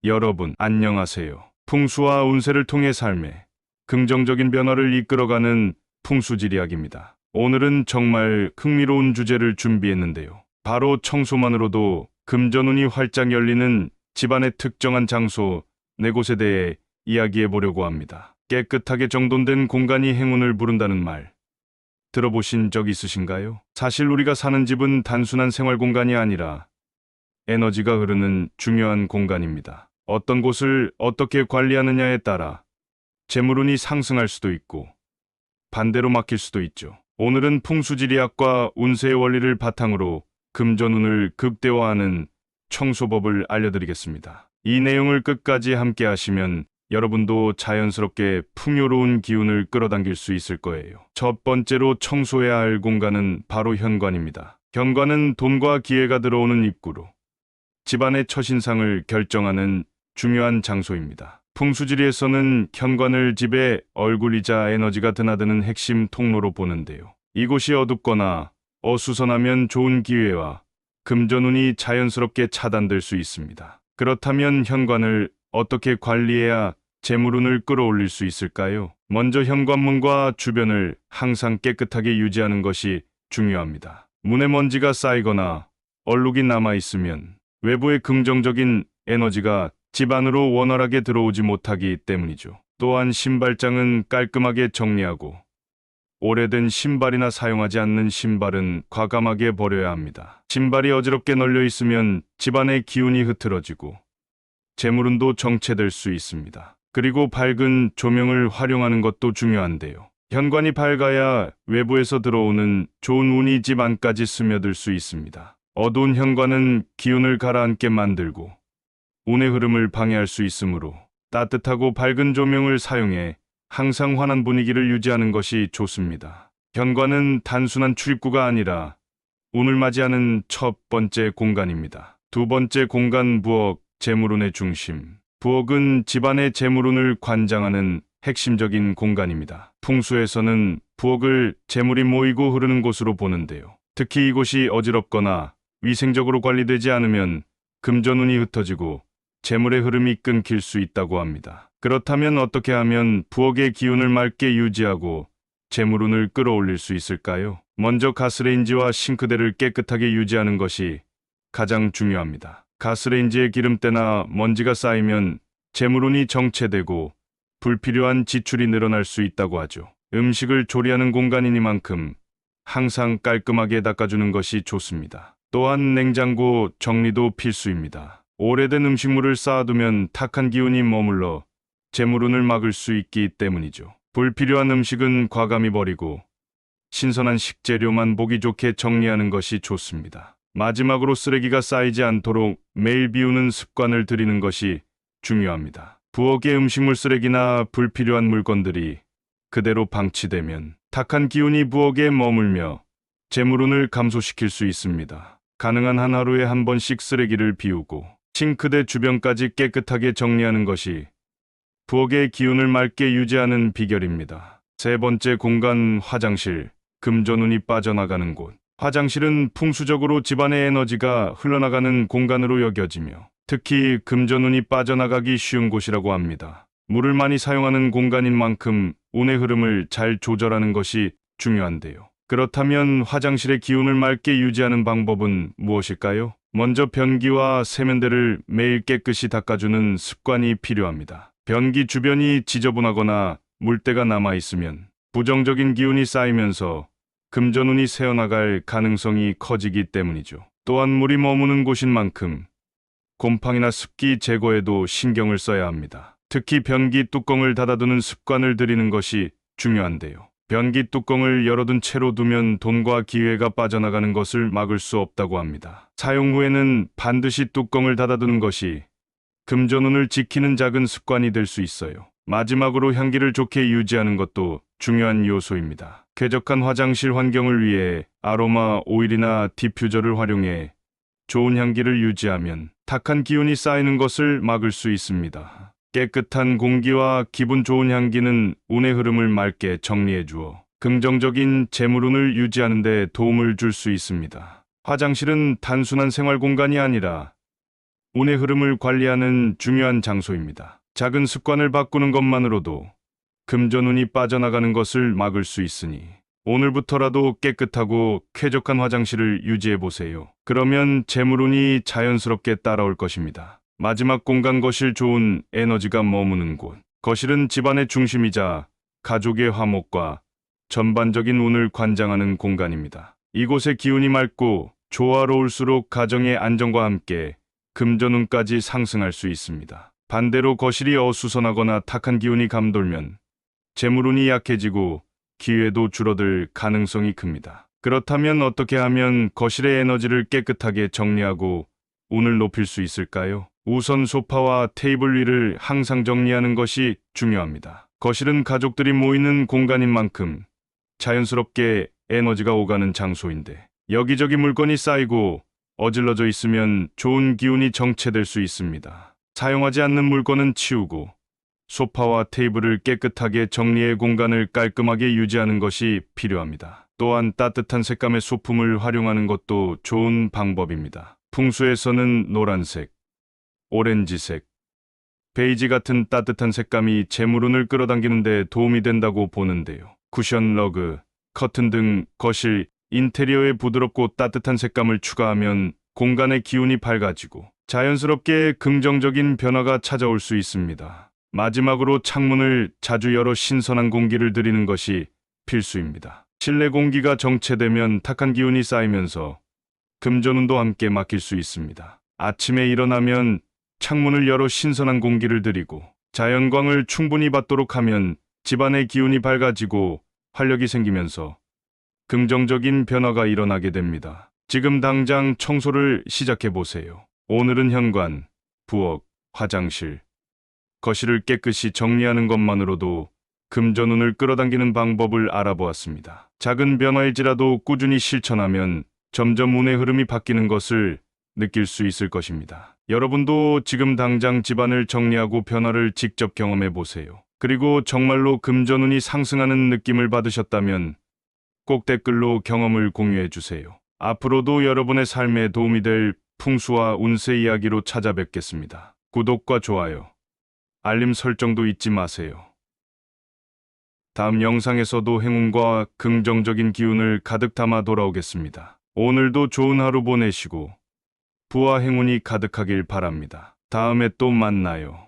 여러분, 안녕하세요. 풍수와 운세를 통해 삶에 긍정적인 변화를 이끌어가는 풍수지리학입니다. 오늘은 정말 흥미로운 주제를 준비했는데요. 바로 청소만으로도 금전운이 활짝 열리는 집안의 특정한 장소, 네 곳에 대해 이야기해 보려고 합니다. 깨끗하게 정돈된 공간이 행운을 부른다는 말, 들어보신 적 있으신가요? 사실 우리가 사는 집은 단순한 생활 공간이 아니라 에너지가 흐르는 중요한 공간입니다. 어떤 곳을 어떻게 관리하느냐에 따라 재물운이 상승할 수도 있고 반대로 막힐 수도 있죠. 오늘은 풍수지리학과 운세의 원리를 바탕으로 금전운을 극대화하는 청소법을 알려드리겠습니다. 이 내용을 끝까지 함께 하시면 여러분도 자연스럽게 풍요로운 기운을 끌어당길 수 있을 거예요. 첫 번째로 청소해야 할 공간은 바로 현관입니다. 현관은 돈과 기회가 들어오는 입구로 집안의 첫인상을 결정하는 중요한 장소입니다. 풍수지리에서는 현관을 집의 얼굴이자 에너지가 드나드는 핵심 통로로 보는데요. 이곳이 어둡거나 어수선하면 좋은 기회와 금전운이 자연스럽게 차단될 수 있습니다. 그렇다면 현관을 어떻게 관리해야 재물운을 끌어올릴 수 있을까요? 먼저 현관문과 주변을 항상 깨끗하게 유지하는 것이 중요합니다. 문에 먼지가 쌓이거나 얼룩이 남아있으면 외부의 긍정적인 에너지가 집 안으로 원활하게 들어오지 못하기 때문이죠. 또한 신발장은 깔끔하게 정리하고 오래된 신발이나 사용하지 않는 신발은 과감하게 버려야 합니다. 신발이 어지럽게 널려 있으면 집안의 기운이 흐트러지고 재물운도 정체될 수 있습니다. 그리고 밝은 조명을 활용하는 것도 중요한데요. 현관이 밝아야 외부에서 들어오는 좋은 운이 집 안까지 스며들 수 있습니다. 어두운 현관은 기운을 가라앉게 만들고 운의 흐름을 방해할 수 있으므로 따뜻하고 밝은 조명을 사용해 항상 환한 분위기를 유지하는 것이 좋습니다. 현관은 단순한 출입구가 아니라 운을 맞이하는 첫 번째 공간입니다. 두 번째 공간 부엌, 재물운의 중심. 부엌은 집안의 재물운을 관장하는 핵심적인 공간입니다. 풍수에서는 부엌을 재물이 모이고 흐르는 곳으로 보는데요. 특히 이곳이 어지럽거나 위생적으로 관리되지 않으면 금전운이 흩어지고 재물의 흐름이 끊길 수 있다고 합니다. 그렇다면 어떻게 하면 부엌의 기운을 맑게 유지하고 재물운을 끌어올릴 수 있을까요? 먼저 가스레인지와 싱크대를 깨끗하게 유지하는 것이 가장 중요합니다. 가스레인지에 기름때나 먼지가 쌓이면 재물운이 정체되고 불필요한 지출이 늘어날 수 있다고 하죠. 음식을 조리하는 공간이니만큼 항상 깔끔하게 닦아주는 것이 좋습니다. 또한 냉장고 정리도 필수입니다. 오래된 음식물을 쌓아두면 탁한 기운이 머물러 재물운을 막을 수 있기 때문이죠. 불필요한 음식은 과감히 버리고 신선한 식재료만 보기 좋게 정리하는 것이 좋습니다. 마지막으로 쓰레기가 쌓이지 않도록 매일 비우는 습관을 들이는 것이 중요합니다. 부엌에 음식물 쓰레기나 불필요한 물건들이 그대로 방치되면 탁한 기운이 부엌에 머물며 재물운을 감소시킬 수 있습니다. 가능한 한 하루에 한 번씩 쓰레기를 비우고 싱크대 주변까지 깨끗하게 정리하는 것이 부엌의 기운을 맑게 유지하는 비결입니다. 세 번째 공간 화장실, 금전운이 빠져나가는 곳. 화장실은 풍수적으로 집안의 에너지가 흘러나가는 공간으로 여겨지며 특히 금전운이 빠져나가기 쉬운 곳이라고 합니다. 물을 많이 사용하는 공간인 만큼 운의 흐름을 잘 조절하는 것이 중요한데요. 그렇다면 화장실의 기운을 맑게 유지하는 방법은 무엇일까요? 먼저 변기와 세면대를 매일 깨끗이 닦아주는 습관이 필요합니다. 변기 주변이 지저분하거나 물때가 남아있으면 부정적인 기운이 쌓이면서 금전운이 새어나갈 가능성이 커지기 때문이죠. 또한 물이 머무는 곳인 만큼 곰팡이나 습기 제거에도 신경을 써야 합니다. 특히 변기 뚜껑을 닫아두는 습관을 들이는 것이 중요한데요. 변기 뚜껑을 열어둔 채로 두면 돈과 기회가 빠져나가는 것을 막을 수 없다고 합니다. 사용 후에는 반드시 뚜껑을 닫아두는 것이 금전운을 지키는 작은 습관이 될 수 있어요. 마지막으로 향기를 좋게 유지하는 것도 중요한 요소입니다. 쾌적한 화장실 환경을 위해 아로마 오일이나 디퓨저를 활용해 좋은 향기를 유지하면 탁한 기운이 쌓이는 것을 막을 수 있습니다. 깨끗한 공기와 기분 좋은 향기는 운의 흐름을 맑게 정리해 주어 긍정적인 재물운을 유지하는 데 도움을 줄 수 있습니다. 화장실은 단순한 생활 공간이 아니라 운의 흐름을 관리하는 중요한 장소입니다. 작은 습관을 바꾸는 것만으로도 금전운이 빠져나가는 것을 막을 수 있으니 오늘부터라도 깨끗하고 쾌적한 화장실을 유지해 보세요. 그러면 재물운이 자연스럽게 따라올 것입니다. 마지막 공간 거실, 좋은 에너지가 머무는 곳. 거실은 집안의 중심이자 가족의 화목과 전반적인 운을 관장하는 공간입니다. 이곳의 기운이 맑고 조화로울수록 가정의 안정과 함께 금전운까지 상승할 수 있습니다. 반대로 거실이 어수선하거나 탁한 기운이 감돌면 재물운이 약해지고 기회도 줄어들 가능성이 큽니다. 그렇다면 어떻게 하면 거실의 에너지를 깨끗하게 정리하고 운을 높일 수 있을까요? 우선 소파와 테이블 위를 항상 정리하는 것이 중요합니다. 거실은 가족들이 모이는 공간인 만큼 자연스럽게 에너지가 오가는 장소인데 여기저기 물건이 쌓이고 어질러져 있으면 좋은 기운이 정체될 수 있습니다. 사용하지 않는 물건은 치우고 소파와 테이블을 깨끗하게 정리해 공간을 깔끔하게 유지하는 것이 필요합니다. 또한 따뜻한 색감의 소품을 활용하는 것도 좋은 방법입니다. 풍수에서는 노란색, 오렌지색, 베이지 같은 따뜻한 색감이 재물운을 끌어당기는 데 도움이 된다고 보는데요. 쿠션, 러그, 커튼 등 거실 인테리어에 부드럽고 따뜻한 색감을 추가하면 공간의 기운이 밝아지고 자연스럽게 긍정적인 변화가 찾아올 수 있습니다. 마지막으로 창문을 자주 열어 신선한 공기를 들이는 것이 필수입니다. 실내 공기가 정체되면 탁한 기운이 쌓이면서 금전운도 함께 막힐 수 있습니다. 아침에 일어나면 창문을 열어 신선한 공기를 들이고 자연광을 충분히 받도록 하면 집안의 기운이 밝아지고 활력이 생기면서 긍정적인 변화가 일어나게 됩니다. 지금 당장 청소를 시작해 보세요. 오늘은 현관, 부엌, 화장실, 거실을 깨끗이 정리하는 것만으로도 금전운을 끌어당기는 방법을 알아보았습니다. 작은 변화일지라도 꾸준히 실천하면 점점 운의 흐름이 바뀌는 것을 느낄 수 있을 것입니다. 여러분도 지금 당장 집안을 정리하고 변화를 직접 경험해 보세요. 그리고 정말로 금전운이 상승하는 느낌을 받으셨다면 꼭 댓글로 경험을 공유해 주세요. 앞으로도 여러분의 삶에 도움이 될 풍수와 운세 이야기로 찾아뵙겠습니다. 구독과 좋아요, 알림 설정도 잊지 마세요. 다음 영상에서도 행운과 긍정적인 기운을 가득 담아 돌아오겠습니다. 오늘도 좋은 하루 보내시고 부와 행운이 가득하길 바랍니다. 다음에 또 만나요.